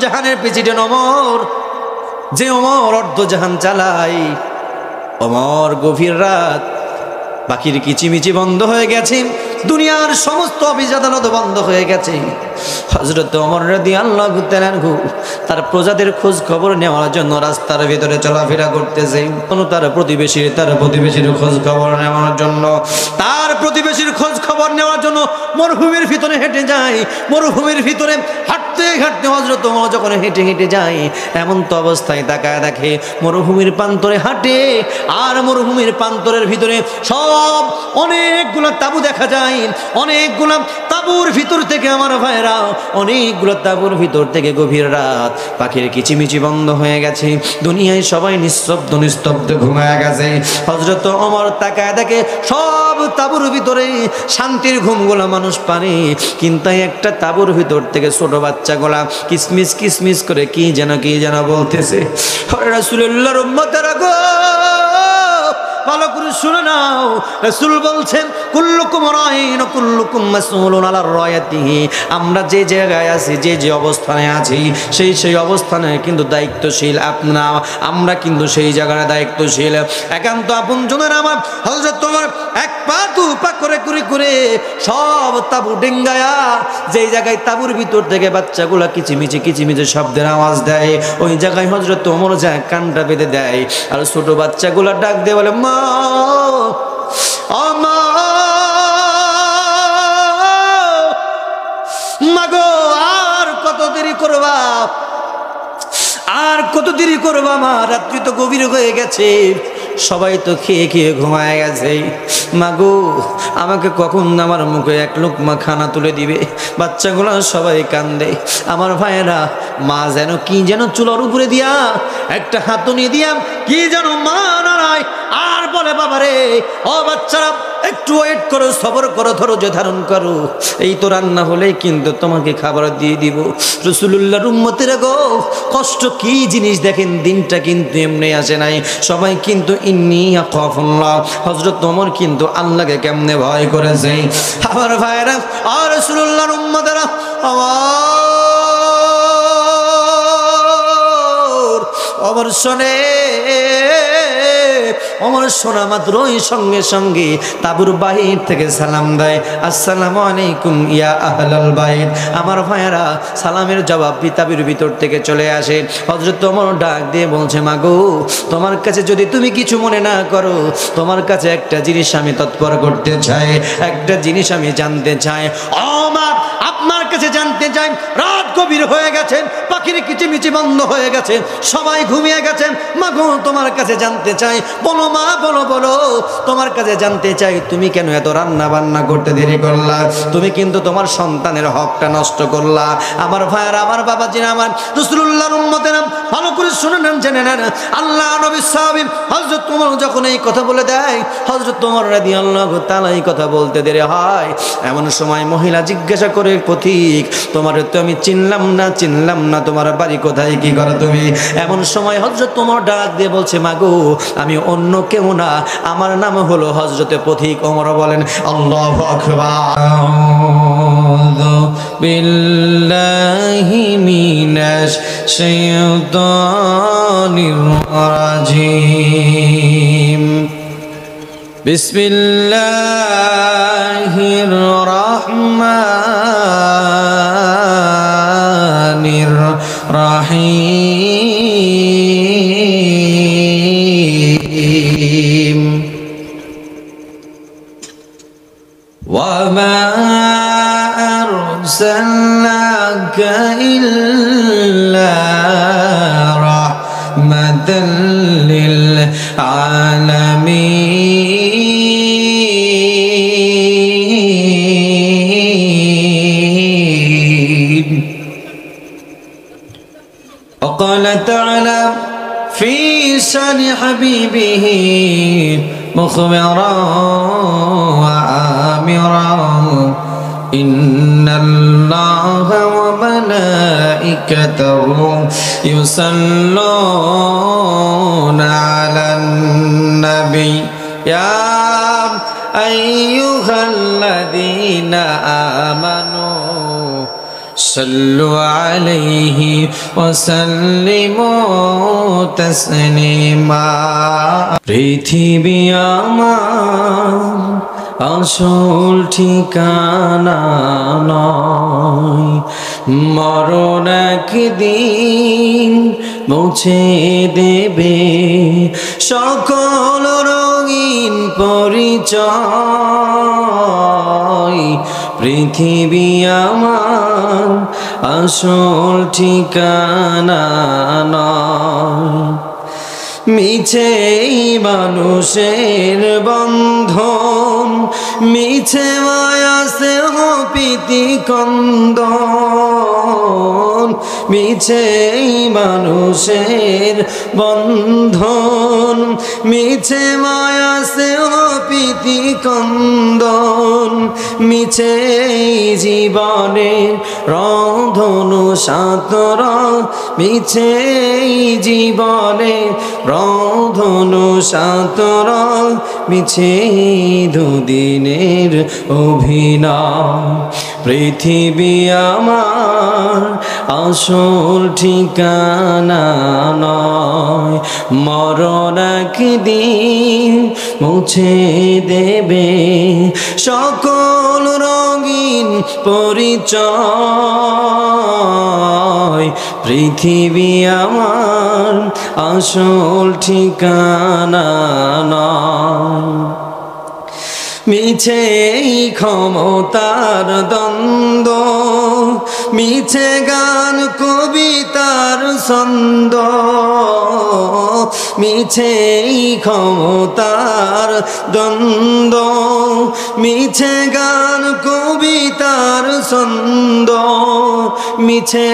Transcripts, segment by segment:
জাহানের প্রেসিডেন্ট ওমর, যে ওমর অর্ধ জাহান চালায়, ওমর গভীর রাত, পাখির কিচিমিচি বন্ধ হয়ে গেছে, দুনিয়ার সমস্ত অফিস আদালত বন্ধ হয়ে গেছে। হযরত ওমর রাদিয়াল্লাহু তাআলা আনহু তার প্রজাদের খোঁজ খবর নেওয়ার জন্য রাস্তার ভিতরে চলাফেরা করতেছে। তার প্রতিবেশীর খোঁজ খবর নেওয়ার জন্য, তার প্রতিবেশীর খোঁজ খবর নেওয়ার জন্য মরুভূমির ভিতরে হেঁটে যায়। মরুভূমির ভিতরে হাঁটতে হাঁটতে হযরত ওমর যখন হেঁটে হেঁটে যায়, এমন তো অবস্থায় তাকায় দেখে মরুভূমির প্রান্তরে হাঁটে, আর মরুভূমির প্রান্তরের ভিতরে সব অনেকগুলো তাঁবু দেখা যায়। অনেকগুলো তাঁবুর ভিতর থেকে আমার ভাইরা, অনেকগুলো তাঁবুর ভিতর থেকে গভীর রাত, পাখির কিচিমিচি বন্ধ হয়ে গেছে, দুনিয়ায় সবাই নিস্তব্ধ ঘুমায় গেছে। হযরত ওমর তাকায় দেখে সব তাঁবুর ভিতরে শান্তির ঘুমগুলো মানুষ পারে, কিন্তু একটা তাঁবুর ভিতর থেকে ছোট বাচ্চাগুলা কিসমিস কিসমিস করে কি যেন বলতেছে। রাসূলুল্লাহর উম্মতেরা গো, ভালো করে শুনে নাও, রাসূল বলছেন কুল্লুকুম রাঈন ওয়া কুল্লুকুম মাসউলুন আলা রায়াতিহি। আমরা যে জায়গায় আছি, যে অবস্থানে আছি, সেই অবস্থানে কিন্তু দায়িত্বশীল আমরা কিন্তু সেই জায়গায় দায়িত্বশীল। একান্ত আপনজনের আমার হযরত ওমর এক পা দু পা করে করে সব তাঁবু ডেঙ্গায়া, যেই জায়গায় তাঁবুর ভিতর থেকে বাচ্চাগুলা কিচিমিচি শব্দের আওয়াজ দেয়, ওই জায়গায় হযরত ওমর যায় কানটা বেঁধে দেয়, আর ছোট বাচ্চাগুলা ডাক দিয়ে বলে, মা মাগো, আর কত দেরি করবা মা, রাত্রি তো গভীর হয়ে গেছে, সবাই তো খেয়ে ঘুমায় গেছে। মাগো, আমাকে কখন আমার মুখে এক লোকমা খানা তুলে দিবে? বাচ্চাগুলো সবাই কান্দে। আমার ভাইয়েরা, মা কি যেন চুলার উপরে দিয়া একটা হাতুনি দিয়া কি যেন মা নাড়ায়, আর বলে, বাবারে ও বাচ্চারা একটু ওয়েট করো, সবর করো, ধৈর্য ধারণ করো, এই তো রান্না হলেই কিন্তু তোমাকে খাবার দিয়ে দিব। রাসূলুল্লাহর উম্মতেরা গো, কষ্ট কি জিনিস দেখেন, দিনটা কিন্তু এমনি আসে নাই। সবাই কিন্তু ইন্নী আখাফুল্লাহ, হযরত ওমর কিন্তু আল্লাহকে কেমনে ভয় করেছে। আমার ভাইরা আর রাসূলুল্লাহর উম্মতেরা, ওমর শোনে, ওমর শোনা মাত্রই সঙ্গে সঙ্গে তাঁবুর বাহির থেকে সালাম দেয়, আসসালামু আলাইকুম ইয়া আহলাল বাইত। আমার ভাইয়েরা, সালামের জবাব তাঁবুর ভিতর থেকে চলে আসে। হযরত ওমর ডাক দিয়ে বলছে, মাগো, তোমার কাছে যদি তুমি কিছু মনে না করো, তোমার কাছে একটা জিনিস আমি তৎপর করতে চাই, একটা জিনিস আমি জানতে চাই। ও মা, আপনার কাছে জানতে চাই, রাত গভীর হয়ে গেছে, পাখির কিচিমিচি বন্ধ হয়ে গেছে, সবাই ঘুমিয়ে গেছেন। মাগো, তোমার কাছে জানতে চাই, বলো মা, বলো, তোমার কাছে জানতে চাই, তুমি কেন এত রান্না বান্না করতে দেরি করলা? তুমি কিন্তু তোমার সন্তানের হকটা নষ্ট করলা। আমার ভাইয়ার, আমার বাবাজিরা, আমার রাসূলুল্লাহর উম্মতেরা, ভালো করে শুনে নেন, জেনে নেন, আল্লাহ নবী সাহাবী হযরত ওমর যখন এই কথা বলে দেয়, হযরত ওমর রাদিয়াল্লাহু তাআলা এই কথা বলতে দেরি হয়। এমন সময় মহিলা জিজ্ঞাসা করে, পথিক, তোমার তো আমি চিনলাম না, তোমার বাড়ি কোথায়, কি করো তুমি? এমন সময় হযরত ওমর ডাক দিয়ে বলছে, মাগো, আমি অন্য কেউ না, আমার নাম হলো হযরতে পথিক। ওমর বলেন, আল্লাহু আকবার। আউযু বিল্লাহি মিনাশ শাইতানির রাজিম। বিসমিল্লাহির রাহমানির রাহিম। ওয়ামা আরসালনাকা ইল্লা রাহমাতাল লিল আলামিন। وقال تعالى في شان حبيبه مخبرا وآمرا إن الله وملائكته يصلون على النبي يا أيها الذين آمنوا صلوا عليه وسلموا تسليما পৃথিবী আমার আসল ঠিকানা নয়, মরণ একদিন মুছে দেবে সকল রঙিন পরিচয়। পৃথিবী আমার আসল ঠিকানা নয়, মিছে মানুষের বন্ধন, মিছে মায়া স্নেহ প্রীতি কন্দন, মিছে মানুষের বন্ধন, মিছে মায়া স্নেহ প্রীতি কন্দন, মিছে জীবনের রন্ধনু সাতর, মিছে জীবনে রন্ধনু সাতর, মিছে দুদিনের অভিনয়। পৃথিবী আমার আসল ঠিকানা নয়, মরণ একদিন মুছে দেবে সকল রঙিন পরিচয়। পৃথিবী আমার আসল ঠিকানা নয়, মিছে ক্ষমতার দ্বন্দ্ব, মিছে গান কবিতার ছন্দ, মিছে ক্ষমতার দ্বন্দ্ব, মিছে গান কবিতার ছন্দ, মিছে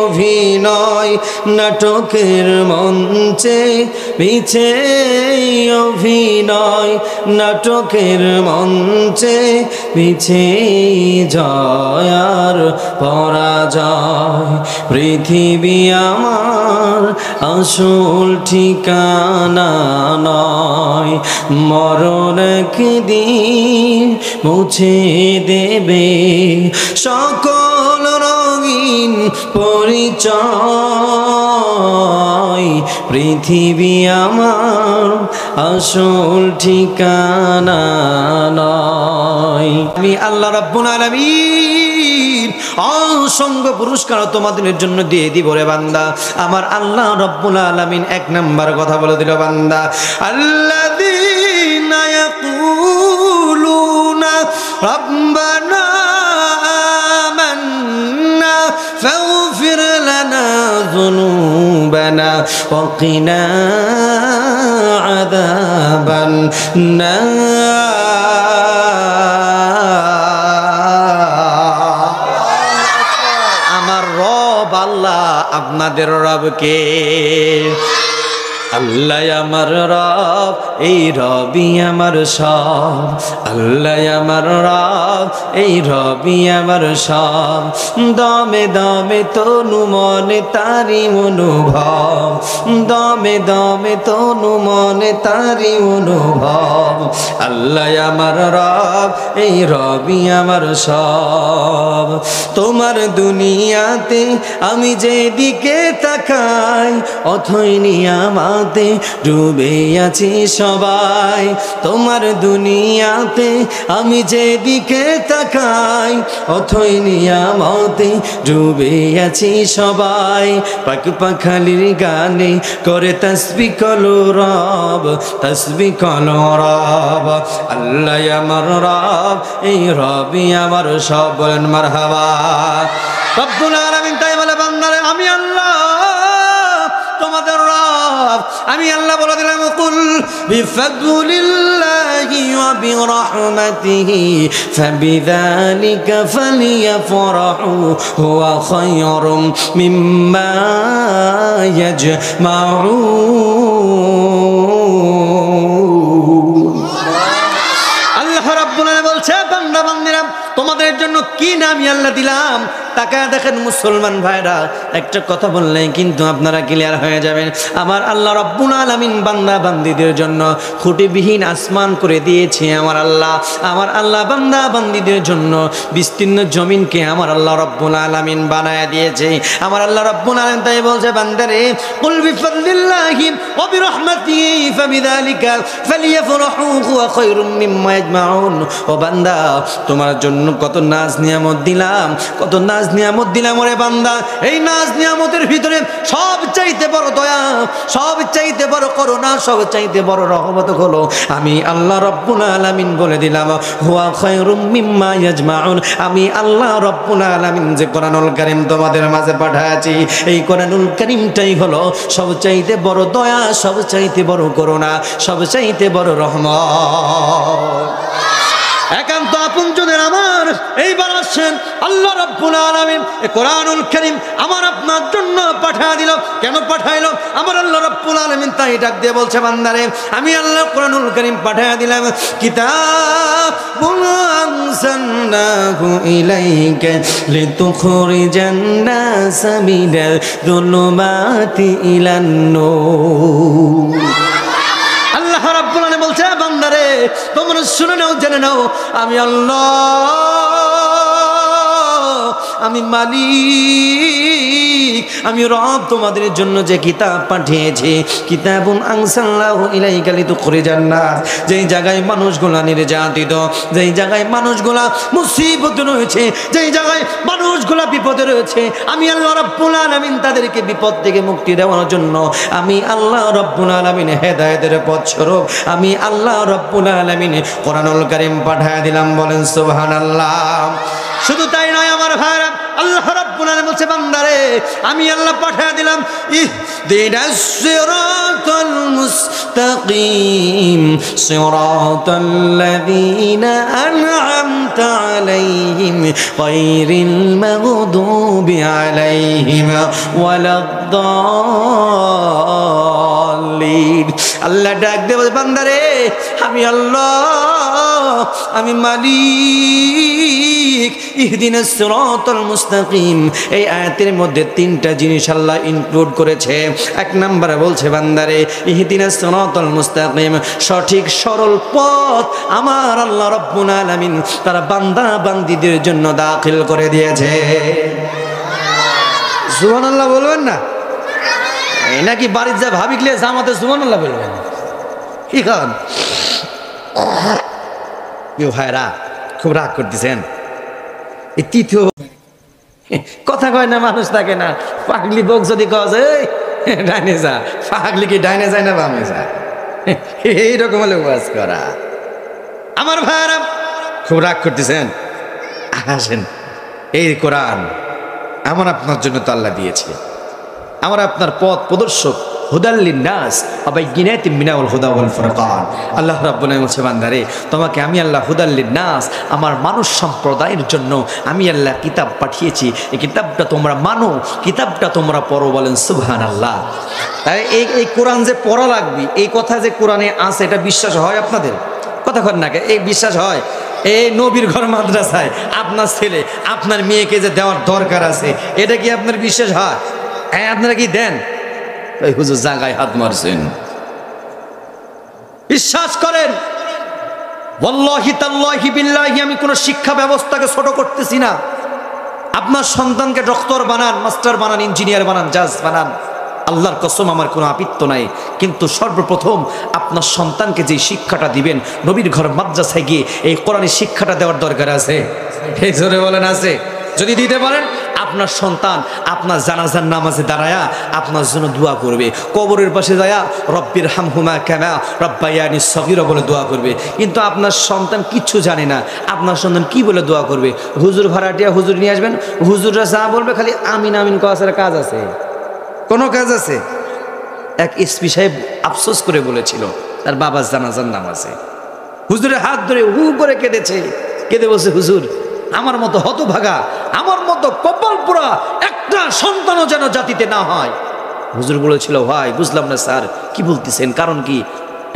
অভিনয় নাটকের মঞ্চে, মিছে অভিনয় নাটকের মঞ্চে, মিছে জয় আর পরাজয়। পৃথিবী আমার আসল ঠিকানা নয়, মরণ একদিন মুছে দেবে সকল রঙিন পরিচয়। পৃথিবী আমার আসল ঠিকানা নয়। আমি আল্লাহ রাব্বুল আলামিন অসংখ্য পুরস্কার তোমাদের জন্য দিয়ে দিব রে বান্দা। আমার আল্লাহ রাব্বুল আলামিন এক নাম্বার কথা বলে দিল বান্দা, আল্লাযীনা ইয়াকুলুনা রাব্বানা আমান্না ফাগফির লানা যুনুবানা ওয়া কিনা আযাবান নার। আমার রব আল্লাহ, আপনাদের রবকে আল্লাহ আমার রব, এই রবি আমার সব। আল্লাহ আমার রব, এই রবি আমার সব। দমে দমে তনু মনে তারি অনুভব, দমে দমে তনু মনে তারি অনুভব। আল্লাহ আমার রব, এই রবি আমার সব। তোমার দুনিয়াতে আমি যেদিকে তাকাই, অথই নিয়ামতে ডুবে আছি সবাই। তোমার দুনিয়াতে আমি যেদিকে তাকাই, অথই নিয়ামতে ডুবে আছি সবাই। পাক পাখালির গানে করে তাসবিহ কলো রব, তাসবিহ কলো রব। আল্লাহ আমার রব, এই রবি আমার সব। বলেন মারহাবা। রব্বুল আলামিন তাই বলে বান্দারে, আমি আল্লাহ তোমাদের রব। আমি আল্লাহ বলে দিলাম, কুল বিফাদলিল্লাহি ওয়া বিরহমাতিহি ফাবিযালিকা ফালিয়াফরাহু হুয়া খায়রুম মিম্মা ইয়াজমাউন। আল্লাহ রাব্বুল আলামিন বলছে, বান্দা বান্দিরা তোমাদের জন্য কি নাম আল্লাহ দিলাম তাকায় দেখেন মুসলমান ভাইরা, একটা কথা বললেই কিন্তু আপনারা ক্লিয়ার হয়ে যাবেন। আমার আল্লাহ রাব্বুল আলামিন বান্দা বান্দীদের জন্য খুঁটিবিহীন আসমান করে দিয়েছে। আমার আল্লাহ বান্দা বান্দীদের জন্য বিস্তীর্ণ জমিনকে আমার আল্লাহ রাব্বুল আলামিন বানায় দিয়েছে। আমার আল্লাহ রাব্বুল আলামিন তাই বলছে, বান্দারে কুল বিফাদলিল্লাহি ওয়া বিরহমাতিহি ফাবিযালিকা ফালিয়াফরাহু হুয়া খায়রুম মিম্মা ইয়াজমাউন। ও বান্দা, তোমার জন্য কত নাজ নিয়ামত দিলাম, কত নাজ নিয়ামত দিলাম। ওরে বান্দা, এই নাজ নিয়ামতের ভিতরে সব চাইতে বড় দয়া, সব চাইতে বড় করুণা, সব চাইতে বড় রহমত হলো আমি আল্লাহ রাব্বুল আলামিন বলে দিলাম হুয়া খায়রুম মিম্মা ইয়াজমাউন। আমি আল্লাহ রাব্বুল আলামিন যে কোরআনুল কারীম তোমাদের মাঝে পাঠাচ্ছি, এই কোরআনুল কারীমটাই হলো সব চাইতে বড় দয়া, সব চাইতে বড় করুণা, সব চাইতে বড় রহমত। একান্ত আপনজনের আমার এইবার আসছেন আল্লাহ রাব্বুল আলামিন এই কোরআনুল কারীম আমার আপনার জন্য পাঠিয়ে দিল। কেন পাঠাইলো? আমার আল্লাহ রাব্বুল আলামিন তাই ডাক দিয়ে বলছে, বান্দারে আমি আল্লাহ কোরআনুল কারীম পাঠিয়ে দিলাম কিতাবুন আনসালনাহু ইলাইকা লিতুখরিজান নাস মিনাল যুলুমাতি ইলান নূর। আল্লাহ রাব্বুল আলামিন বলছে, বান্দারে তোমরা শুনে নাও, জেনে নাও, আমি আল্লাহ, আমি মালিক, আমি রব তোমাদের জন্য যে কিতাব পাঠিয়েছি, কিতাবুন আনসালনাহু ইলাইকা লিতুখরিজান নাস। যেই জায়গায় মানুষগুলা নির্যাতিত, যেই জায়গায় মানুষগুলা মুসিবতে রয়েছে, যেই জায়গায় মানুষগুলা বিপদে রয়েছে, আমি আল্লাহ রাব্বুল আলামিন তাদেরকে বিপদ থেকে মুক্তি দেওয়ার জন্য আমি আল্লাহ রাব্বুল আলামিন হেদায়েতের পথ স্বরূপ আমি আল্লাহ রাব্বুল আলামিন কোরআনুল কারীম পাঠিয়ে দিলাম। বলেন সুবহানাল্লাহ। শুধু তাই নয় আমার ভাইরা, আল্লাহ রাব্বুল আলামিন বলছে, বান্দারে আমি আল্লাহ পাঠিয়ে দিলাম ইহদিনাস সিরাতাল মুস্তাকিম সিরাতাল্লাযীনা আন'আমতা আলাইহিম গায়রিল মাগদুবি আলাইহিম ওয়ালাদ-দাল্লিন। আল্লাহ ডাক দেব, বান্দারে আমি আল্লাহ, আমি মালিক। ইহদিনাস সিরাতাল মুস্তাকিম, এই আয়াতের মধ্যে তিনটা জিনিস আল্লাহ ইনক্লুড করেছে। এক নম্বরে বলছে, বান্দারে ইহদিনাস সিরাতাল মুস্তাকিম, সঠিক সরল পথ আমার আল্লাহ রাব্বুল আলামিন তারা বান্দা বান্দীদের জন্য দাখিল করে দিয়েছে। সুবহানাল্লাহ বলবেন না? এই নাকি বাড়ির যা ভাবিকলে জামাতে সুবহানাল্লাহ বলবেন? কি খান কেউ ভাইরা খুব রাগ করতেছেন। এই তৃতীয় কথা কয় না, মানুষ থাকে না, পাগলি বক যদি কয় ডাইনে যা, পাগলি কি ডাইনে যায় না বামে যায়, এইরকম হলে ওয়াজ করা। আমার ভাইরা খুব রাগ করতেছেন, আসেন, এই কোরআন আমার আপনার জন্য তো আল্লাহ দিয়েছে, আমার আপনার পথ প্রদর্শক, হুদাল লিন্নাস ওয়া বাইয়িনাতিম মিনাল হুদা ওয়াল ফুরকান। আল্লাহ রাব্বুল আলামিন বলছে, বান্দারে তোমাকে আমি আল্লাহ হুদাল লিন্নাস, আমার মানুষ সম্প্রদায়ের জন্য আমি আল্লাহ কিতাব পাঠিয়েছি। এই কিতাবটা তোমরা মানো, কিতাবটা তোমরা পড়ো। বলেন সুবহানাল্লাহ। তাই এই কোরআন যে পড়া লাগবে, এই কথা যে কোরআনে আছে, এটা বিশ্বাস হয় আপনাদের? কথা কন না, এই বিশ্বাস হয়? এই নবীর ঘর মাদ্রাসায় আপনার ছেলে আপনার মেয়েকে যে দেওয়ার দরকার আছে, এটা কি আপনার বিশ্বাস হয়? হ্যাঁ, আপনারা কি দেন? এই হুজুর জায়গায় হাত মারছেন। বিশ্বাস করেন, ওয়াল্লাহি তাল্লাহি বিল্লাহি, আমি কোন শিক্ষা ব্যবস্থাকে ছোট করতেছি না। আপনার সন্তানকে ডক্টর বানান, মাস্টার বানান, ইঞ্জিনিয়ার বানান, জাজ বানান, আল্লাহর কসম আমার কোনো আপত্তি নাই। কিন্তু সর্বপ্রথম আপনার সন্তানকে যে শিক্ষাটা দিবেন, নবীর ঘর মাদ্রাসায় গিয়ে এই কোরআনের শিক্ষাটা দেওয়ার দরকার আছে। এই জোরে বলেন আছে? যদি দিতে পারেন, আপনার সন্তান আপনার জানাজার নামাজে দাঁড়ায়া আপনার জন্য দোয়া করবে, কবরের পাশে যায়া রব্বির হামহুমা কামা রাব্বায়ানি সগীরা বলে দোয়া করবে। কিন্তু আপনার সন্তান কিচ্ছু জানে না, আপনার সন্তান কি বলে দোয়া করবে? হুজুর ভাড়াটিয়া হুজুর নিয়ে আসবেন, হুজুররা যা বলবে খালি আমিন আমিন কওয়ার কাজ আছে? কোনো কাজ আছে? এক এসপি সাহেব আফসোস করে বলেছিল তার বাবার জানাজার নামাজে, হুজুরের হাত ধরে হু করে কেঁদেছে, কেঁদে বসে, হুজুর আমার মতো হতভাগা, আমার মতো কপাল পোড়া একটা সন্তানও যেন জাতিতে না হয়। হুজুর বলেছিল, ভাই বুঝলাম না স্যার কি বলতেছেন, কারণ কি?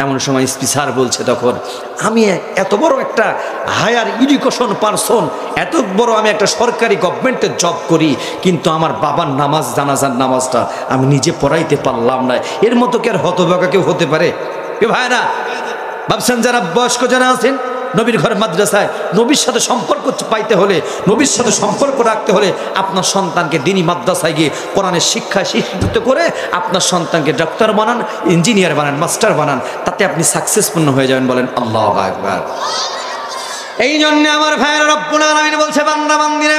এমন সময় স্পিসার বলছে তখন, আমি এত বড় একটা হায়ার এডুকেশন পারসন, এত বড় আমি একটা সরকারি গভর্নমেন্টের জব করি, কিন্তু আমার বাবার নামাজ, জানাজার নামাজটা আমি নিজে পড়াইতে পারলাম না। এর মতো কি আর হতভাগা কেউ হতে পারে? এ ভাইরা ভাবছেন, যারা বয়স্ক যারা আছেন নবীর ঘর মাদ্রাসায়, নবীর সাথে সম্পর্ক পাইতে হলে, নবীর সাথে সম্পর্ক রাখতে হলে আপনার সন্তানকে দিনী মাদ্রাসায় গিয়ে কোরআনের শিক্ষায় শিক্ষিত করে আপনার সন্তানকে ডাক্তার বানান, ইঞ্জিনিয়ার বানান, মাস্টার বানান, তাতে আপনি সাকসেসফুল হয়ে যাবেন। বলেন আল্লাহু আকবার। এই জন্য আমার ভাইয়েরা, রব্বুল আলামিন বলছে, বান্দা বান্দিরা,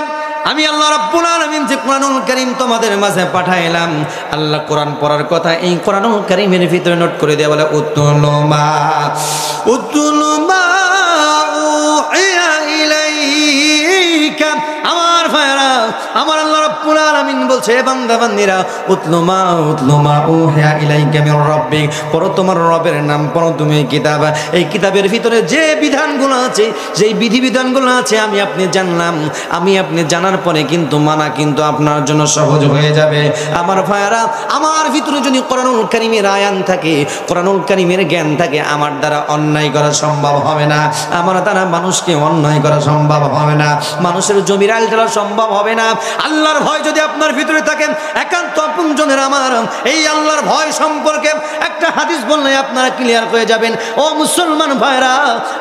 আমি আল্লাহ রাব্বুল আলামিন যে কোরআনুল কারীম তোমাদের মাঝে পাঠাইলাম, আল্লাহ কোরআন পড়ার কথা এই কোরআনুল কারীমের ভিতরে নোট করে দেয়া, বলে উতুলু মা উহিয়া ইলাইকা। আমার ভাইরা, আমার আল্লাহ রাব্বুল আলামিন বলছে, বান্দা বান্দিরা, উতলু মা উহিয়া ইলাইকা মির রাব্বিক, পড়ো তোমার রবের নাম, পড়ো তুমি কিতাব। এই কিতাবের ভিতরে যে বিধানগুলো আছে, যেই বিধিবিধানগুলো আছে আমি আপনি জানলাম, আমি আপনি জানার পরে কিন্তু মানা কিন্তু আপনার জন্য সহজ হয়ে যাবে। আমার ভাইরা, আমার ভিতরে যদি কোরআনুল কারীমের আয়ান থাকে, কোরআনুল কারীমের জ্ঞান থাকে, আমার দ্বারা অন্যায় করা সম্ভব হবে না, আমার দ্বারা মানুষকে অন্যায় করা সম্ভব হবে না, মানুষের জমির আল ঢালা সম্ভব হবে না। আল্লাহর ভয় যদি আপনার ভিতরে থাকে, একান্ত আপনজনের আমার এই আল্লাহর ভয় সম্পর্কে একটা হাদিস বললে আপনারা ক্লিয়ার হয়ে যাবেন। ও মুসলমান ভাইরা,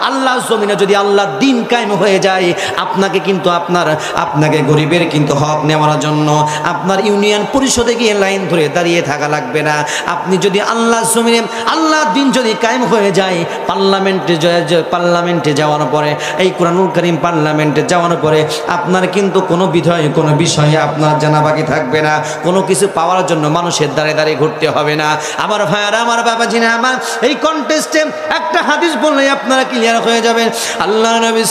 আল্লাহ জমিনে যদি আল্লাহর দ্বীন কায়েম হয়ে যায়, আপনাকে কিন্তু আপনাকে গরিবের কিন্তু হক নেওয়ার জন্য আপনার ইউনিয়ন পরিষদে গিয়ে লাইন ধরে দাঁড়িয়ে থাকা লাগবে না। আপনি যদি আল্লাহ জমিনে আল্লাহর দ্বীন যদি কায়েম হয়ে যায়, পার্লামেন্টে যাওয়ার পরে, এই কোরআনুল কারীম পার্লামেন্টে যাওয়ার পরে আপনার কিন্তু কোনো বিষয়ে আপনার জানা বাকি থাকবে না। কোনো কিছু পাওয়ার জন্য মানুষের দাঁড়িয়ে দাঁড়িয়ে ঘুরতে হবে না। আমার ভাইয়ারা, আমার বাবাজিনা, আমার এই কন্টেস্টে একটা হাদিস বললে আপনারা ক্লিয়ার হয়ে যাবেন। আল্লাহ নবী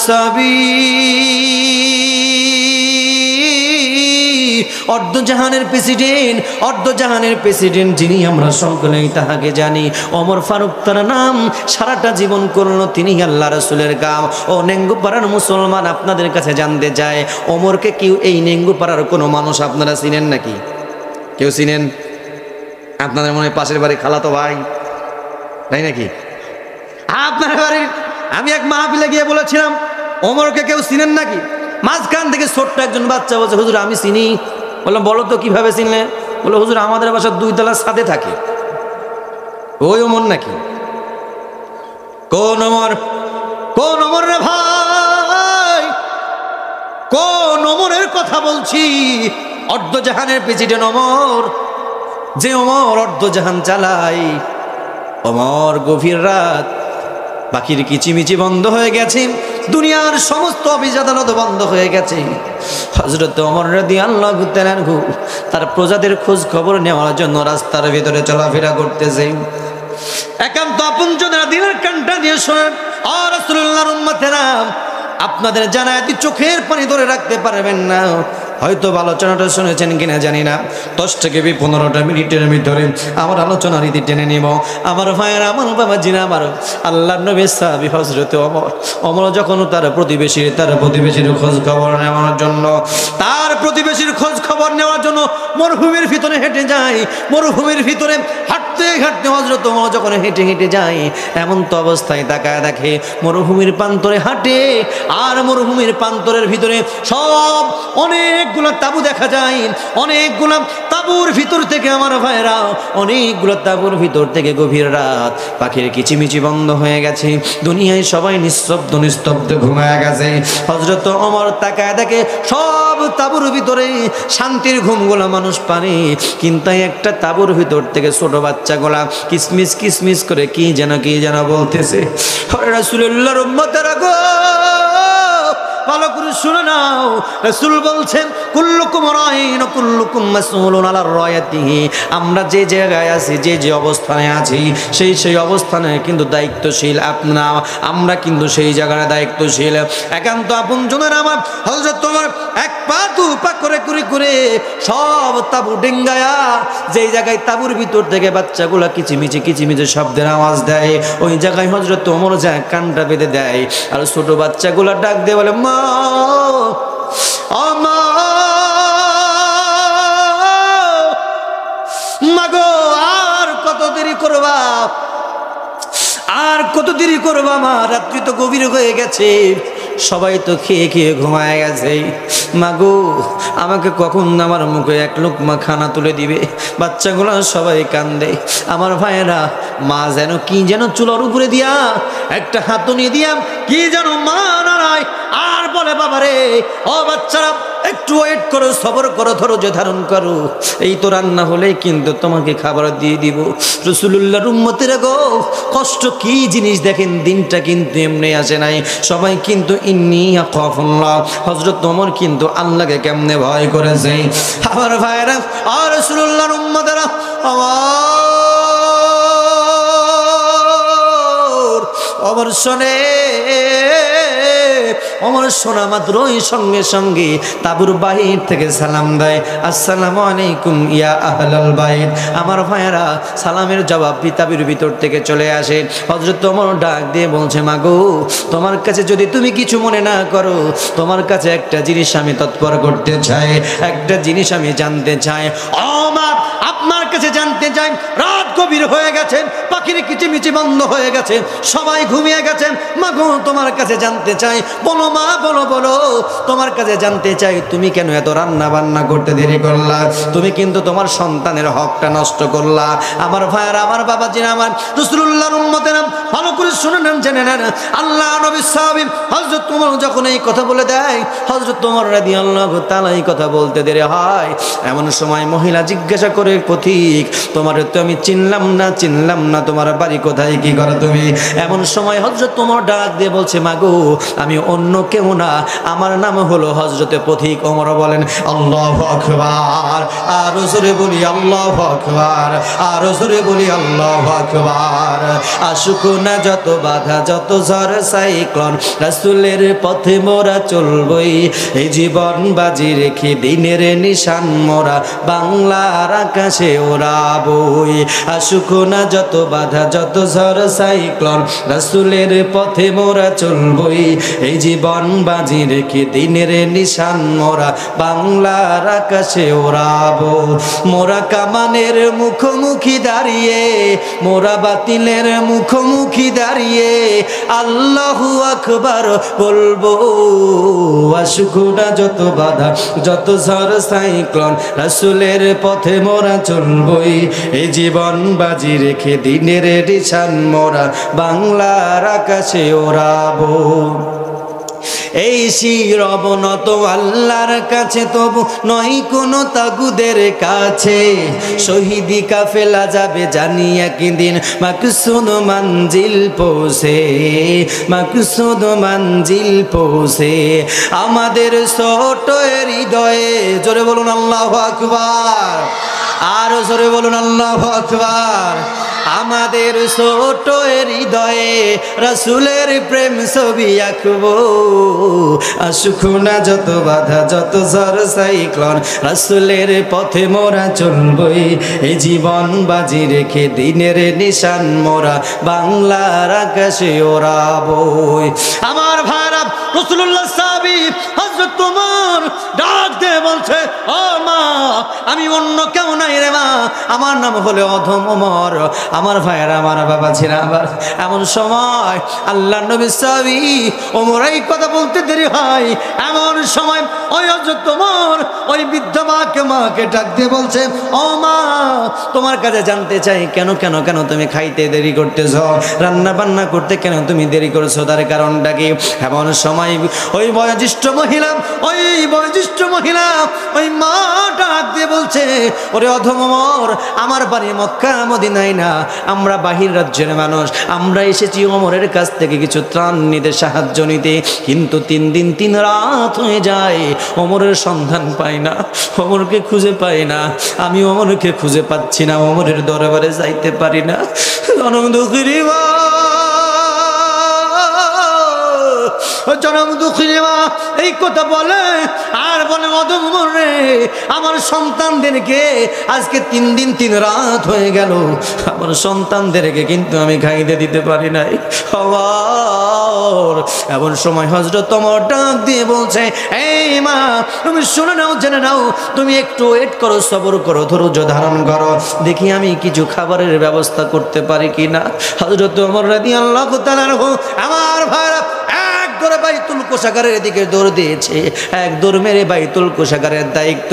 অর্ধজাহানের প্রেসিডেন্ট যিনি আমরা সকলেই তাহাকে জানি, ওমর ফারুক তার নাম, সারাটা জীবন করলো তিনি আল্লাহ রাসূলের কাম। ও নেঙ্গুপাড়ার মুসলমান, আপনাদের কাছে জানতে চায়, ওমরকে কেউ এই নেঙ্গুপাড়ার কোনো মানুষ আপনারা চিনেন নাকি? কেউ চিনেন? আপনাদের মনে হয় পাশের বাড়ি খালাতো ভাই, তাই নাকি? আপনার বাড়ির, আমি এক মাহফিলে গিয়ে বলেছিলাম, ওমরকে কেউ চিনেন নাকি? মাঝখান থেকে ছোট্ট একজন বাচ্চা বলছে, হুজুর আমি চিনি। বললাম, বলো তো কিভাবে চিনলে? বললো, হুজুর আমাদের বাসার 2 তলার ছাদে থাকে। ওই ওমর নাকি? কোন ওমর? কোন ওমর রে ভাই? কোন ওমরের কথা বলছি? অর্ধজাহানের প্রেসিডেন্ট ওমর, যে ওমর অর্ধজাহান চালায়। ওমর গভীর রাত, পাখির কিচিমিচি বন্ধ হয়ে গেছে, দুনিয়ার সমস্ত অফিস আদালত বন্ধ হয়ে গেছে। হযরত ওমর রাদিয়াল্লাহু তাআলা আনহু তার প্রজাদের খোঁজ খবর নেওয়ার জন্য রাস্তার ভিতরে চলাফেরা করতেছে। একান্ত আপনজনেরা দিনের কানটা দিয়ে শোনেন, ও রাসূলুল্লাহর উম্মতেরা, আপনাদের জানায়াতি চোখের পানি ধরে রাখতে পারবেন না। হয়তো আলোচনাটা শুনেছেন কিনা জানি না, 10 থেকে 15টা মিনিটের ভিতরে আমার আলোচনা রীতি টেনে নিব। আমার ভাইয়ের, আমার বাবাজিরা, আমার আল্লাহর নবীর সাহাবী হযরত ওমর যখন তার প্রতিবেশীর খোঁজ খবর নেওয়ার জন্য, মরুভূমির ভিতরে হেঁটে যায়। মরুভূমির ভিতরে হাঁটতে হাঁটতে হযরত ওমর যখন হেঁটে হেঁটে যায়, এমন তো অবস্থায় তাকায় দেখে মরুভূমির প্রান্তরে হাঁটে, আর মরুভূমির প্রান্তরের ভিতরে সব অনেকগুলো তাঁবু দেখা যায়। অনেকগুলো তাঁবুর ভিতর থেকে, আমার ভাইরা, অনেকগুলো তাঁবুর ভিতর থেকে গভীর রাত, পাখির কিচিমিচি বন্ধ হয়ে গেছে, দুনিয়ায় সবাই নিস্তব্ধ ঘুমায় গেছে। হযরত ওমর তাকায় দেখে সব তাঁবুর ভিতরে শান্তির ঘুমগুলো মানুষ পারে, কিন্তু একটা তাঁবুর ভিতর থেকে ছোট বাচ্চাগুলা কিসমিস করে কি যেন বলতেছে। রাসূলুল্লাহর উম্মতেরা গো, ভালো করে শুনে নাও, রাসূল বলছেন, কুল্লুকুম রাইন কুল্লুকুম মাসউলুন আলা রায়াতিহি। আমরা যে জায়গায় আছি, যে অবস্থানে আছি, সেই অবস্থানে কিন্তু দায়িত্বশীল আমরা কিন্তু সেই জায়গায় দায়িত্বশীল। একান্ত আপনজনের আমার হযরত ওমর এক পা দু পা করে সব তাবু ডেঙ্গায়া, যেই জায়গায় তাবুর ভিতর থেকে বাচ্চাগুলা কিচিমিচি শব্দের আওয়াজ দেয়, ওই জায়গায় হযরত ওমর যায় কানটা বেঁধে দেয়। আর ছোট বাচ্চাগুলা ডাক দিয়ে বলে, মা, মাগো, আর কত দেরি করবা? আর কত দেরি করবো, আমার রাত্রি তো গভীর হয়ে গেছে, সবাই তো খেয়ে খেয়ে ঘুমায় গেছে। মাগো আমাকে কখন আমার মুখে এক লোকমা খানা তুলে দিবে? বাচ্চাগুলো সবাই কান্দে। আমার ভাইয়েরা, মা যেন কি যেন চুলার উপরে দিয়া একটা হাতুড়ি দিয়া কি যেন মা নাড়ায় আর বলে, বাবারে ও বাচ্চারা একটু ওয়েট করো, সবর করো, ধৈর্য ধারণ করো, এই তো রান্না হলেই কিন্তু তোমাকে খাবার দিয়ে দিব। রাসূলুল্লাহর উম্মতেরা গো, কষ্ট কি জিনিস দেখেন, দিনটা কিন্তু এমনি আসে নাই। সবাই কিন্তু ইন্নী আখাফুল্লাহ, হযরত ওমর কিন্তু আল্লাহকে কেমনে ভয় করেছে। আমার ভাইরা আর রাসূলুল্লাহর উম্মতেরা, ওমর শোনে, ওমর শোনা মাত্রই সঙ্গে সঙ্গে তাবুর বাহির থেকে সালাম দেয়, আসসালামু আলাইকুম ইয়া আহলাল বাইত। আমার ভাইয়েরা, সালামের জবাব তাবুর ভিতর থেকে চলে আসে। হযরত ওমর ডাক দিয়ে বলছে, মাগো তোমার কাছে যদি তুমি কিছু মনে না করো, তোমার কাছে একটা জিনিস আমি তৎপর করতে চাই, একটা জিনিস আমি জানতে চাই। ও মা, আপনার কাছে জানতে চাই, রাত গভীর হয়ে গেছে, পাখির কিচিমিচি বন্ধ হয়ে গেছে, সবাই ঘুমিয়ে গেছেন। মাগো তোমার কাছে জানতে চাই, বলো মা, বলো বলো, তোমার কাছে জানতে চাই, তুমি কেন এত রান্না বান্না করতে দেরি করলা? তুমি কিন্তু তোমার সন্তানের হকটা নষ্ট করলা। আমার ভাইয়েরা, আমার বাবাজিরা, আমার রাসূলুল্লাহর উম্মতেরা, ভালো করে শুনে নেন, জেনে নেন। আল্লাহ নবী সাহাবী হযরত ওমর যখন এই কথা বলে দেয়, হযরত ওমর রাদিয়াল্লাহু তাআলা এই কথা বলতে দেরি হয়। এমন সময় মহিলা জিজ্ঞাসা করে, পথিক তোমার তো আমি চিনলাম না, তোমার বাড়ি কোথায়, কি করো তুমি? এমন সময় হযরত ওমর ডাক দিয়ে বলছে, মাগো আমি অন্য কেউ না, আমার নাম হলো হযরতে পথিক। ওমর বলেন, আল্লাহু আকবার, আর জোরে বলি আল্লাহু আকবার, আর জোরে বলি আল্লাহু আকবার। আসুক না যত বাধা, যত ঝড় সাইক্লোন, রাসূলের পথে মোরা চলবই, এই জীবন বাজি রেখে দিনের নিশান মোরা বাংলার আকাশে ওড়াবই। আসুক না যত বাধা, যত ঝড় সাইক্লোন, রাসূলের পথে মোরা চলবই, এই জীবন বাজি রেখে দিনের নিশান মোরা বাংলার আকাশে ওড়াবো। মোরা কামানের মুখোমুখি দাঁড়িয়ে, মোরা বাতিলের মুখোমুখি দাঁড়িয়ে আল্লাহু আকবার বলবো। আসুক না যত বাধা, যত ঝড় সাইক্লোন, রাসূলের পথে মোরা চলবই, এই জীবন বাজি রেখে দিনের নিশান মোরা বাংলার আকাশে ওড়াবো। এই শির অবনত আল্লাহর কাছে, তবু নয় কোনো তাগুদের কাছে। শহীদি কাফেলা যাবে জানি একদিন মাকসুদ মঞ্জিল পৌঁছে, মাকসুদ মঞ্জিল পৌঁছে। আমাদের ছোট হৃদয়ে, জোরে বলুন আল্লাহু আকবার, আরো জোরে বলুন আল্লাহু আকবার। আমাদের ছোট হৃদয়ে রাসূলের প্রেম ছবি আঁকবো। আসুক না যত বাধা, যত ঝড় সাইক্লোন, রাসূলের পথে মোরা চলবই, এই জীবন বাজি রেখে দিনের নিশান মোরা বাংলার আকাশে ওড়াবই। আমার ভাইরা, রাসূলুল্লাহ সাহাবী হযরত ওমর ডাক দিয়ে বলছে, ও মা, আমি অন্য কেউ নাই রে মা, আমার নাম হলো অধম ওমর। আমার ভাইয়েরা, আমার বাবা ছিল। আবার এমন সময় আল্লাহর নবী সাহাবী ওমর এই কথা বলতে দেরি হয়, এমন সময় ওই হযরত ওমর ওই বৃদ্ধ মাকে ডাক দিয়ে বলছে, ও মা, তোমার কাছে জানতে চাই, কেন কেন কেন তুমি খাইতে দেরি করতেছ, রান্না বান্না করতে কেন তুমি দেরি করছো, তার কারণটা কি? এমন সময় ওই বয়োজ্যেষ্ঠ মহিলা, ওই মা ডাক দিয়ে বলছে, ওরে অধম ওমর, আমার বাড়ি মক্কা মদিনায় না, আমরা বাহির রাজ্যের মানুষ, আমরা এসেছি ওমরের কাছ থেকে কিছু ত্রাণ নিতে, সাহায্য নিতে, কিন্তু 3 দিন 3 রাত হয়ে যায়, ওমরের সন্ধান পাই না, ওমরকে খুঁজে পাই না, আমি ওমরকে খুঁজে পাচ্ছি না, ওমরের দরবারে যাইতে পারি না। জনম দুঃখিনী মা এই কথা বলে আর বলে মদন রে আমার সন্তানদেরকে আজকে 3 দিন 3 রাত হয়ে গেল আমার সন্তানদেরকে কিন্তু আমি খাইতে দিতে পারি নাই। এমন সময় হযরত ওমর ডাক দিয়ে বলছে এই মা তুমি শুনে নাও জেনে নাও তুমি একটু ওয়েট করো সবর করো ধৈর্য ধারণ করো দেখি আমি কিছু খাবারের ব্যবস্থা করতে পারি কিনা। হযরত ওমর রাদিয়াল্লাহু তাআলা আমার ভাইরা এক দৌড়ে বাইতুল কোষাগারের দিকে দৌড় দিয়েছে এক দৌড় মেরে বাইতুল কোষাগারের দায়িত্ব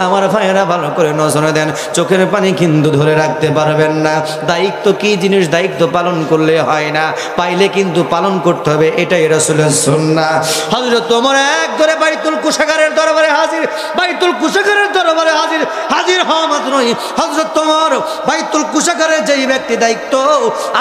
আমার ভাইরা ভালো করে নজরে দেন চোখের পানি কিন্তু ধরে রাখতে পারবেন না। দায়িত্ব কি জিনিস দায়িত্ব পালন করলে হয় না পাইলে কিন্তু পালন করতে হবে এটাই রাসূলের সুন্নাহ। হযরত ওমর এক দৌড়ে বাইতুল কোষাগারের দরবারে হাজির বাইতুল কোষাগারের দরবারে হাজির হওয়া মাত্রই হযরত ওমর বাইতুল কোষাগারের যেই ব্যক্তি দায়িত্ব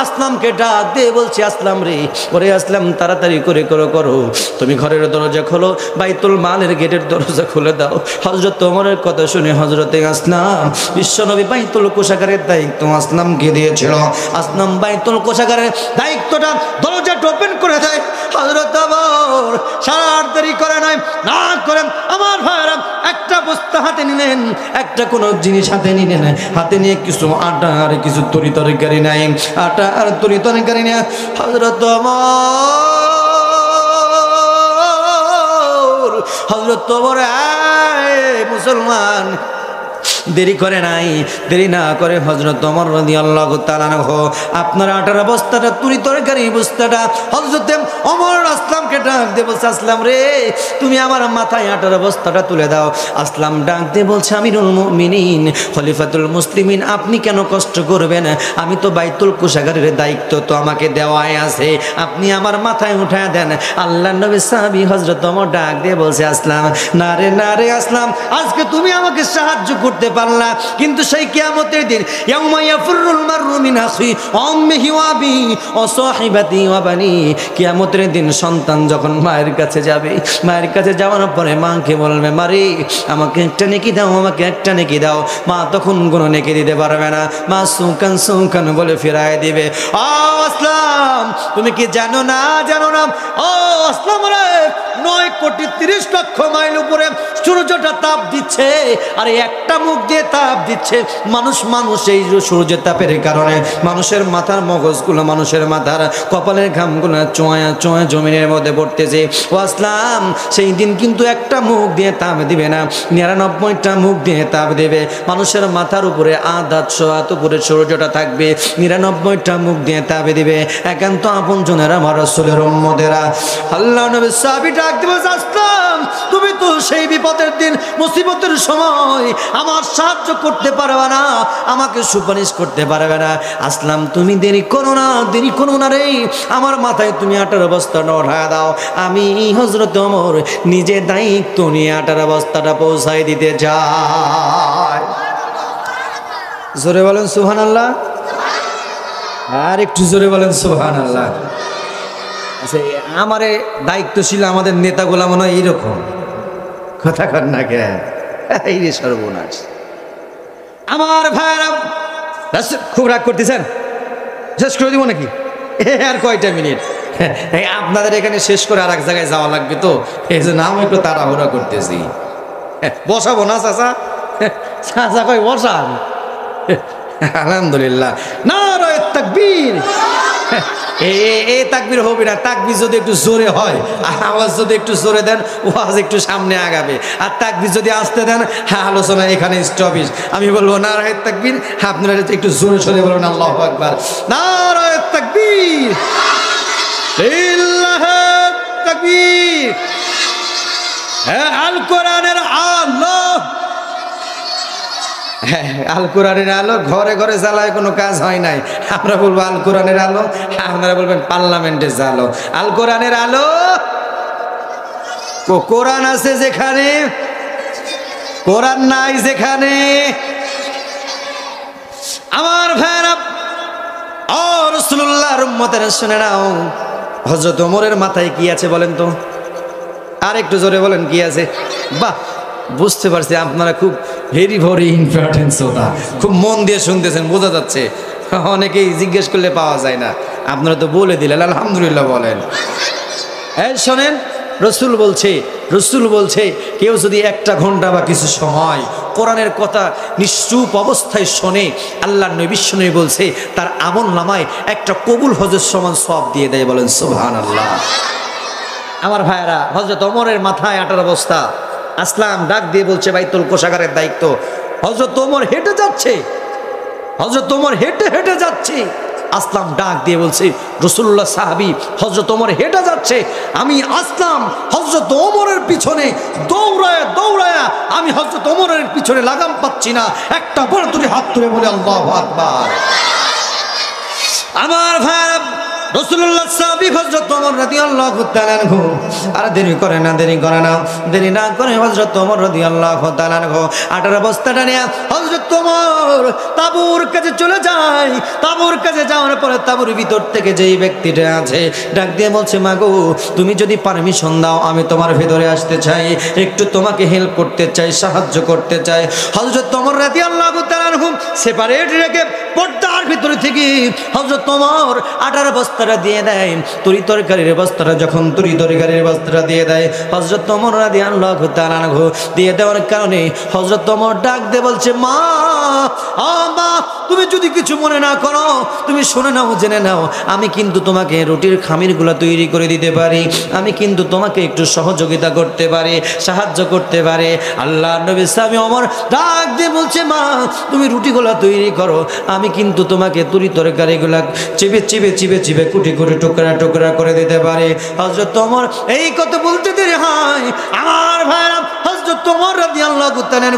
আসলামকে ডাক দিয়ে বলছে আসলাম রে ওরে আসলাম তাড়াতাড়ি করে করো তুমি ঘরের দরজা খোলো বাইতুল মালের গেটের দরজা খুলে দাও। হযরত ওমরের কথা শুনে হযরতে আসলাম বিশ্বনবী বাইতুল কোষাগারের দায়িত্ব আসলামকে দিয়েছিল। আসলাম বাইতুল কোষাগারের দায়িত্বটা দরজাটা ওপেন করে দেয়। হযরত ওমর সার দেরি করে নাই না করেন আমার ভাইরা একটা বস্তা হাতে নিলেন একটা কোনো জিনিস হাতে নিলেন হাতে নিয়ে কিছু আটা আর কিছু তরি তরকারি নাই আটা আর তরি তরকারি নিয়ে হযরত হযরত ওমর মুসলমান দেরি করে নাই দেরি না করে হযরত ওমর রাদিয়াল্লাহু তাআলা আপনার আটার বস্তাটা তুরি তরকারি বস্তাটা হযরত ওমর আসলামকে ডাক দিয়ে বলছে আসলাম রে তুমি আমার মাথায় আটার বস্তাটা তুলে দাও। আসলাম ডাক দিয়ে বলছে আমিরুল মুমিনিন খলিফাতুল মুসলিমিন আপনি কেন কষ্ট করবেন আমি তো বাইতুল কোষাগারের দায়িত্ব তো আমাকে দেওয়াই আছে আপনি আমার মাথায় উঠায় দেন। আল্লাহর নবী সাহাবী হযরত ওমর ডাক দিয়ে বলছে আসলাম না রে আসলাম আজকে তুমি আমাকে সাহায্য করতে পারলা কিন্তু সেই কিয়ামতের দিন ইয়াউমা ইয়াফিরুল মারউ মিন আখি ওয়া উম্মিহি ওয়া আবিহি ওয়া সাহিবাতিহি ওয়া বানি কিয়ামতের দিন সন্তান যখন মায়ের কাছে যাবে মায়ের কাছে যাওয়ার পরে মাকে বলবে মারে আমাকে একটা নেকি দাও আমাকে একটা নেকি দাও মা তখন কোনো নেকি দিতে পারবে না মা সুকান বলে ফিরায় দিবে। ও আসলাম তুমি কি জানো না ও আসলাম রে 9 কোটি 30 লক্ষ মাইল উপরে সূর্যটা তাপ দিচ্ছে আর একটা মুখ দিয়ে তাপ দিচ্ছে মানুষ এই সূর্যের তাপের কারণে মানুষের মাথার মগজগুলো মানুষের মাথার কপালের ঘামগুলো চোয়া জমিনের মধ্যে পড়তেছে। ও আসলাম সেই দিন কিন্তু একটা মুখ দিয়ে তাপ দিবে না 99টা মুখ দিয়ে তাপ দেবে মানুষের মাথার উপরে আধা ছোঁয়াত উপরে সূর্যটা থাকবে 99টা মুখ দিয়ে তাপ দিবে একান্ত আপনজনেরা আমার রাসূলের উম্মতেরা। আল্লাহ নবী সাহাবী ডাক দিবে আসলাম তুমি তো সেই বিপদের দিন মুসিবতের সময় আমার সাহায্য করতে পারবে না আমাকে সুপারিশ করতে পারবে না আসলাম তুমি দেরি করো না রে আমার মাথায় তুমি আটার বস্তাটা উঠায় দাও আমি হযরত ওমর নিজে দায়িত্ব নিয়ে আটার বস্তাটা পৌঁছায় দিতে যাই। জোরে বলেন সুবহানাল্লাহ আর একটু জোরে বলেন সুবহানাল্লাহ। আচ্ছা আমারে দায়িত্বশীল আমাদের নেতাগুলা মনে হয় এইরকম কথা কর না কে এই রে সর্বনাশ। আমার ভাইরা খুব রাগ করতেছেন শেষ করে দিব নাকি আর কয়টা মিনিট আপনাদের এখানে শেষ করে আর এক জায়গায় যাওয়া লাগবে তো এই জন্য আমি একটু তাড়াহুড়া করতেছি। বসাবো না চাচা কই বসান আলহামদুলিল্লাহ নারায়ে তাকবীর। এই তাকবীর হবে না তাকবীর যদি একটু জোরে হয় আওয়াজ যদি একটু জোরে দেন ওয়াজ একটু সামনে আগাবে আর তাকবীর যদি আসতে দেন আলোচনা এখানে স্টপিস আমি বলবো নারায়ে তাকবীর আপনারা একটু জোরে সরে বলুন আল্লাহু আকবার নারায়ে তাকবীর লিল্লাহি তাকবীর। আল কোরআনের আলো আল কোরআনের আলো ঘরে ঘরে জ্বালায় কোনো কাজ হয় নাই আমরা বলবো আল কোরআনের আলো আপনারা বলবেন পার্লামেন্টের আলো। আল কোরআনের আলো কোরআন আছে যেখানে কোরআন নাই যেখানে আমার ভাইরা ও রাসূলুল্লাহর উম্মতেরা শুনে নাও হযরত ওমরের মাথায় কি আছে বলেন তো আর একটু জোরে বলেন কি আছে। বাহ বুঝতে পারছি আপনারা খুব ভেরি ইম্পর্টেন্স ওটা খুব মন দিয়ে শুনতেছেন বোঝা যাচ্ছে অনেকেই জিজ্ঞেস করলে পাওয়া যায় না আপনারা তো বলে দিলেন আলহামদুলিল্লাহ বলেন। এই শোনেন, রসুল বলছে কেউ যদি 1 ঘন্টা বা কিছু সময় কোরআনের কথা নিশ্চুপ অবস্থায় শোনে, আল্লাহ নবী বিশ্বনবী বলছে তার আমল নামায় একটা কবুল হজের সমান সওয়াব দিয়ে দেয়। বলেন সুবহানাল্লাহ। আমার ভাইয়েরা, হযরত ওমরের মাথায় আটার অবস্থা। আসলাম ডাক দিয়ে বলছে বাইতুল কোষাগারের দায়িত্ব। হযরত ওমর হেঁটে যাচ্ছে। আসলাম ডাক দিয়ে বলছে, রাসূলুল্লাহ সাহাবী হযরত ওমর হেঁটে যাচ্ছে, আমি আসলাম হযরত ওমরের পিছনে দৌড়ায়া আমি হযরত ওমরের পিছনে লাগাম পাচ্ছি না। একটা বড় তুলে হাত তুলে বলে আল্লাহু আকবার। আমার ভাইরা, রাসূলুল্লাহ সাহাবী হযরত ওমর রাদিয়াল্লাহু তাআলা আনহু আর দেরি না করে হযরত ওমর রাদিয়াল্লাহু তাআলা আনহু 18 বস্তাটা নিয়ে হযরত ওমর তাঁবুর কাছে চলে যায়। তাঁবুর কাছে যাওয়ার পরে তাঁবুর ভিতর থেকে যেই ব্যক্তিটা আছে ডাক দিয়ে বলছে, মাগো তুমি যদি পারমিশন দাও আমি তোমার ভিতরে আসতে চাই, একটু তোমাকে হেল্প করতে চাই, সাহায্য করতে চাই। হযরত ওমর রাদিয়াল্লাহু তাআলা আনহু সেপারেট রেখে পর্দার ভিতরে থেকে হযরত ওমর 18 বস্তাটা দিয়ে দেয়। তরি তরকারির বস্তাটা দিয়ে দেয় হযরত ওমর রাদিয়াল্লাহু তাআলা আনহু। দিয়ে দেওয়ার কারণে হযরত ওমর ডাক দিয়ে বলছে, মা তুমি যদি কিছু মনে না করো, তুমি শুনে নাও, জেনে নাও, আমি কিন্তু তোমাকে রুটির খামিরগুলো তৈরি করে দিতে পারি, আমি কিন্তু তোমাকে একটু সহযোগিতা করতে পারি, সাহায্য করতে পারি। আল্লাহ নবী সাহাবী ওমর ডাক দিয়ে বলছে, মা তুমি রুটিগুলো তৈরি করো, আমি কিন্তু তোমাকে তরি তরকারিগুলো চিবে কুটি টুকরা করে দিতে পারে। হযরত ওমর এই কথা বলতে দেরি হয়। আমার ভাইরা, হযরত ওমর রাদিয়াল্লাহু তাআলা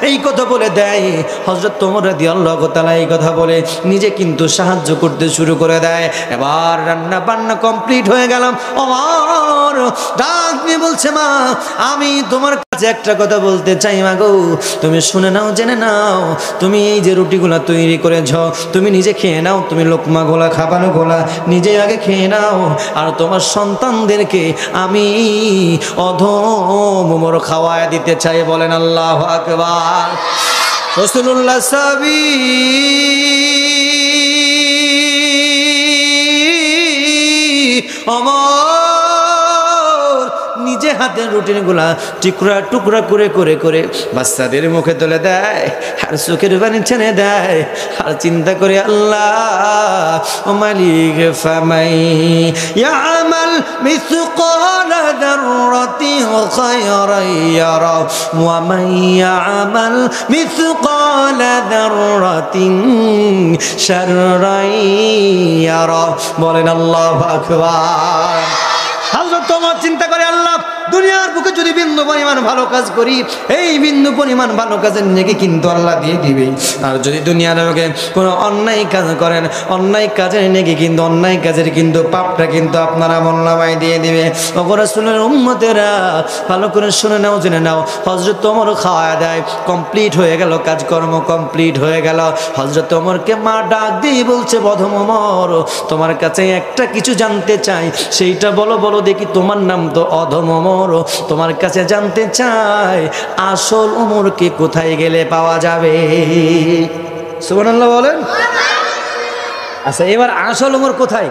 এই কথা বলে দেয়। হযরত ওমর রাদিয়াল্লাহু তাআলা এই কথা বলে নিজে কিন্তু সাহায্য করতে শুরু করে দেয়। এবার রান্না বান্না কমপ্লিট হয়ে গেল। ওমর ডাক দিয়ে বলছে, মা আমি তোমার কাছে একটা কথা বলতে চাই, মা গো তুমি শুনে নাও, জেনে নাও, তুমি এই যে রুটিগুলো তৈরি করেছ তুমি নিজে খেয়ে নাও, তুমি লোকমা গোলা খাবানো গোলা নিজে আগে খেয়ে নাও, আর তোমার সন্তানদেরকে আমি অধম ওমর খাওয়ায় দিতে চাই। বলেন আল্লাহু আকবার। রাসূলুল্লাহ সাহাবী ওমর নিজে হাতে রুটিনগুলা টুকরা করে বাচ্চাদের মুখে তুলে দেয়, আর চোখের পানি ছেড়ে দেয়, আর চিন্তা করে আল্লাহ ও মালিক ফামাই ইয়ামাল মিসকালা যাররাতিন খায়রান ইয়ারা ওয়া মান ইয়ামাল মিসকালা যাররাতিন শাররান ইয়ারা। বলেন আল্লাহু আকবার। হযরত ওমর চিন্তা করে, আল্লাহ দুনিয়ার বুকে যদি বিন্দু পরিমাণ ভালো কাজ করি, এই বিন্দু পরিমাণ ভালো কাজের নেকি কিন্তু আল্লাহ দিয়ে দিবে। আর যদি দুনিয়ার বুকে কোনো অন্যায় কাজ করেন, অন্যায় কাজের নেকি কিন্তু অন্যায় কাজের কিন্তু পাপটা কিন্তু আপনারা আমলনামায় দিয়ে দিবে। ওগো রাসূলের উম্মতেরা ভালো করে শুনে নাও, জেনে নাও। হযরত ওমর খাওয়া দেয়, কমপ্লিট হয়ে গেল, কাজকর্ম কমপ্লিট হয়ে গেল। হযরত ওমরকে মা ডাক দিয়ে বলছে, বধম ওমর তোমার কাছে একটা কিছু জানতে চাই, সেইটা বলো দেখি, তোমার নাম তো অধম ওমর, তোমার কাছে জানতে চাই আসল ওমরকে কোথায় গেলে পাওয়া যাবে? সুবহানাল্লাহ বলেন। আচ্ছা এবার আসল ওমর কোথায়?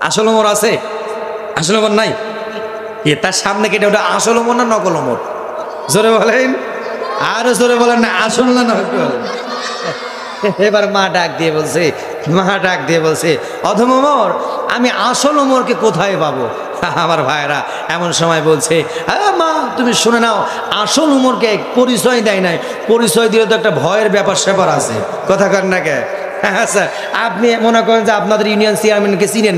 আসল ওমর আছে? আসল ওমর নাই? তার সামনে কেটে ওটা আসল ওমর না নকল ওমর? জোরে বলেন, আরো জোরে বলেন না, আসল না নকল? এবার মা ডাক দিয়ে বলছে অধম ওমর আমি আসল ওমরকে কোথায় পাবো? আমার ভাইরা এমন সময় বলছে, হ্যাঁ মা তুমি শুনে নাও, আসল ওমরকে পরিচয় দেয় নাই, পরিচয় দিলে তো একটা ভয়ের ব্যাপার আছে, কথা কর না কে? হ্যাঁ স্যার, আপনি মনে করেন যে আপনাদের ইউনিয়ন চেয়ারম্যানকে চিনেন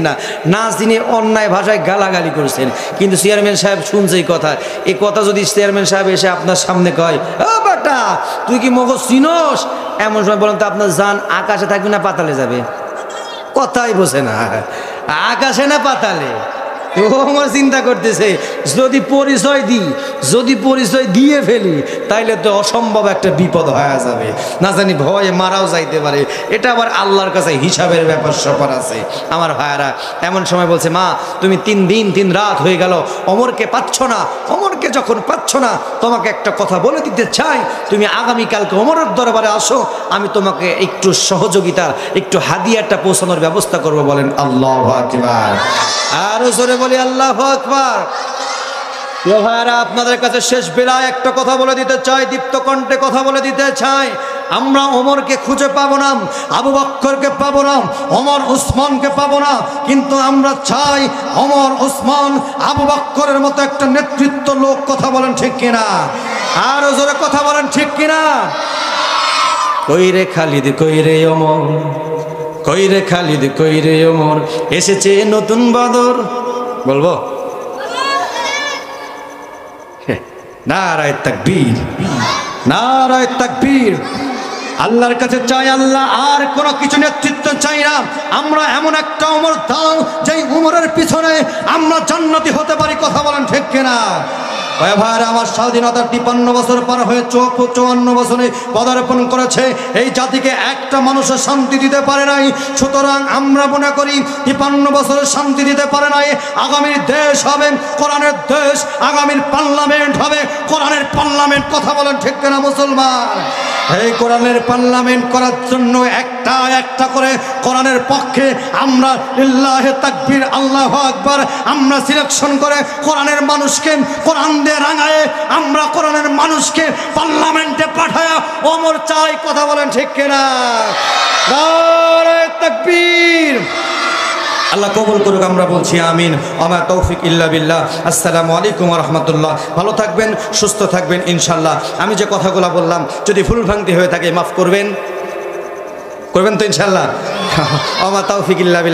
না চিনে অন্যায় ভাষায় গালাগালি করছেন, কিন্তু চেয়ারম্যান সাহেব শুনছে এই কথা যদি চেয়ারম্যান সাহেব এসে আপনার সামনে কয়, ও বাটা তুই কি মগজ চিনোস, এমন সময় বলেন তো আপনার জান আকাশে থাকবে না পাতালে যাবে? কথাই বোঝে না, আকাশে না পাতালে? ওমর চিন্তা করতেছে যদি পরিচয় দিয়ে ফেলি তাইলে তো অসম্ভব একটা বিপদ হয়ে যাবে, না জানি ভয়ে মারাও যাইতে পারে, এটা আবার আল্লাহর কাছে হিসাবের ব্যাপার স্যাপার আছে। আমার ভাইয়ারা এমন সময় বলছে, মা তুমি 3 দিন 3 রাত হয়ে গেল ওমরকে পাচ্ছ না, ওমরকে যখন পাচ্ছ না তোমাকে একটা কথা বলে দিতে চাই, তুমি আগামীকালকে ওমরের দরবারে আসো, আমি তোমাকে একটু সহযোগিতা, একটু হাদিয়াটা পৌঁছানোর ব্যবস্থা করবো। বলেন আল্লাহু আকবার। আরো জোরে বলি আল্লাহু আকবার। প্রিয় ভাইরা, আপনাদের কাছে শেষ বেলায় একটা কথা বলে দিতে চাই, দীপ্ত কণ্ঠে কথা বলে দিতে চাই। আমরা ওমরকে খুঁজে পাবো না, আবু বকরকে পাবো না, ওমর উসমানকে পাবো না, কিন্তু আমরা চাই ওমর উসমান আবু বকরের মতো একটা নেতৃত্ব লোক। কথা বলেন ঠিক কিনা? আরো জোরে কথা বলেন ঠিক কিনা? কইরে খালিদ কইরে ওমর, কইরে খালিদ কইরে ওমর, এসেছে নতুন বদর। বলবো নারায়ে তাকবীর, নারায়ে তাকবীর। আল্লাহর কাছে চাই, আল্লাহ আর কোনো কিছু নেতৃত্ব চাই না, আমরা এমন একটা ওমর দাও যেই ওমরের পিছনে আমরা জান্নাতি হতে পারি। কথা বলেন ঠিক কিনা? ভাইরা, আমার স্বাধীনতার 53 বছর পার হয়ে 54 বছরে পদার্পণ করেছে, এই জাতিকে একটা মানুষের শান্তি দিতে পারে নাই। সুতরাং আমরা মনে করি 53 বছরের শান্তি দিতে পারে নাই, আগামীর দেশ হবে কোরআনের দেশ, আগামীর পার্লামেন্ট হবে কোরআনের পার্লামেন্ট। কথা বলেন ঠিক কিনা মুসলমান? এই কোরআনের পার্লামেন্ট করার জন্য একটা একটা করে কোরআনের পক্ষে আমরা লিল্লাহে তাকবীর আল্লাহু আকবার আমরা সিলেকশন করে কোরআনের মানুষকে কোরআন দিয়ে রাঙায়ে আমরা কোরআনের মানুষকে পার্লামেন্টে পাঠায়া ওমর চাই। কথা বলেন ঠিক কিনা? নারায়ে তাকবীর। আল্লাহ কবুল করুক, আমরা বলছি আমিন। আমা তৌফিক ইল্লা বিল্লাহ। আসসালামু আলাইকুম ওয়া রাহমাতুল্লাহ। ভালো থাকবেন, সুস্থ থাকবেন ইনশাআল্লাহ। আমি যে কথাগুলো বললাম যদি ভুল ভ্রান্তি হয়ে থাকে মাফ করবেন, করবেন তো ইনশাআল্লাহ। আমা তৌফিক ইল্লা বিল্লাহ।